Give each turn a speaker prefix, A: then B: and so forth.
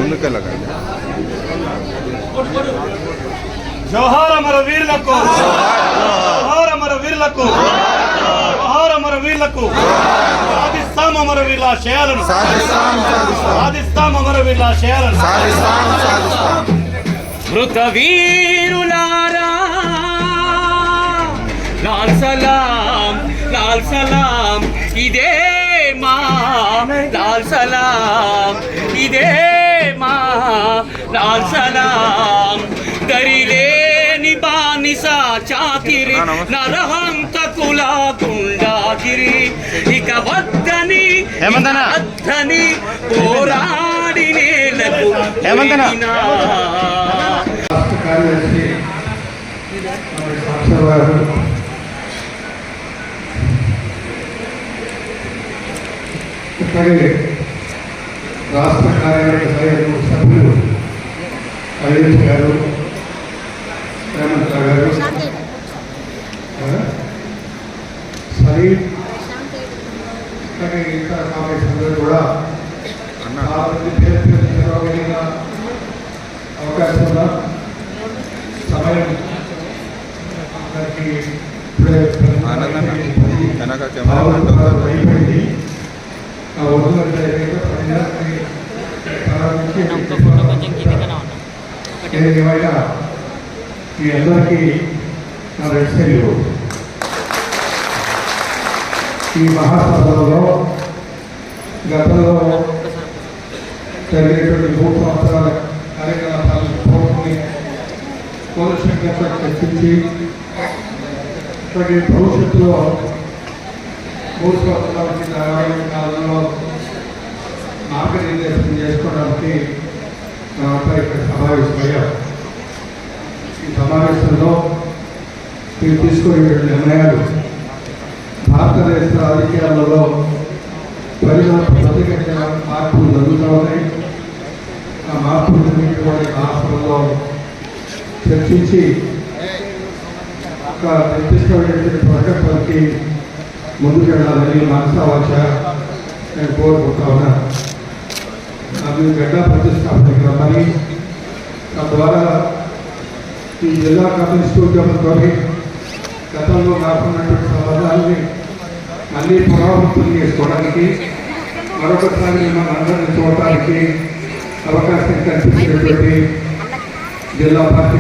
A: ముందుకెళ్ళకండి.
B: జోహార్ అమర వీరులకు, జోహార్ అమర వీరులకు, జోహార్ అమర వీరులకు. సాధిస్తాం అమర వీరుల ఆశయాలను, సాధిస్తాం అమర వీరుల ఆశయాలను. మృత వీరులారా లాల్ సలాం, లాల్ సలాం. ఇదే మా లాల్ సలాం, ఇదే మా లాల్ సలాం. దరిలేని బానిస చాకిరి, నరహంతకుల గుండాగిరి. ఇక వద్దని వద్దని పోరాడి నేలకు
C: రాష్ట్ర కార్యాలయ సభ్యులు అరవింద్ గారు, రేవంత్ గారు, సలీం, ఇతర కాంగ్రెస్ కూడా అవకాశం ఉందా? సమయం అయిపోయింది. ఏమైనా మీ అందరికీ నా రెడ్సెల్లు. ఈ మహాసభలో గతంలో జరిగేటువంటి 3 సంవత్సరాల కార్యకలాపాలను కోలశంకర్తో చర్చించి ఇప్పటి భవిష్యత్తులో 3 సంవత్సరాల కింద 20 కాలంలో మార్గనిర్దేశం చేసుకోవడానికి ఇక్కడ సమావేశమయ్యారు. ఈ సమావేశంలో మీరు తీసుకునే నిర్ణయాలు భారతదేశ రాజకీయాలలో ప్రతిగతిన మార్పులు జరుగుతూ ఉన్నాయి. ఆ మార్పులన్నింటి కూడా రాష్ట్రంలో చర్చించి ఒక నిర్దిష్టమైనటువంటి ప్రకటనకి ముందుకెళ్ళాలని మనసావాచ నేను కోరుకుంటా ఉన్నాను. నాకు గడ్డ ప్రతిష్టాపనకి రమ్మని, తద్వారా ఈ జిల్లా కమ్యూనిస్ట్ ఉద్యమంతో గతంలో నాకున్నటువంటి సంబంధాలని మళ్ళీ పునరావృతం చేసుకోవడానికి, మరొకసారి మిమ్మల్ని అందరినీ చూడటానికి అవకాశం కల్పించినటువంటి జిల్లా పార్టీ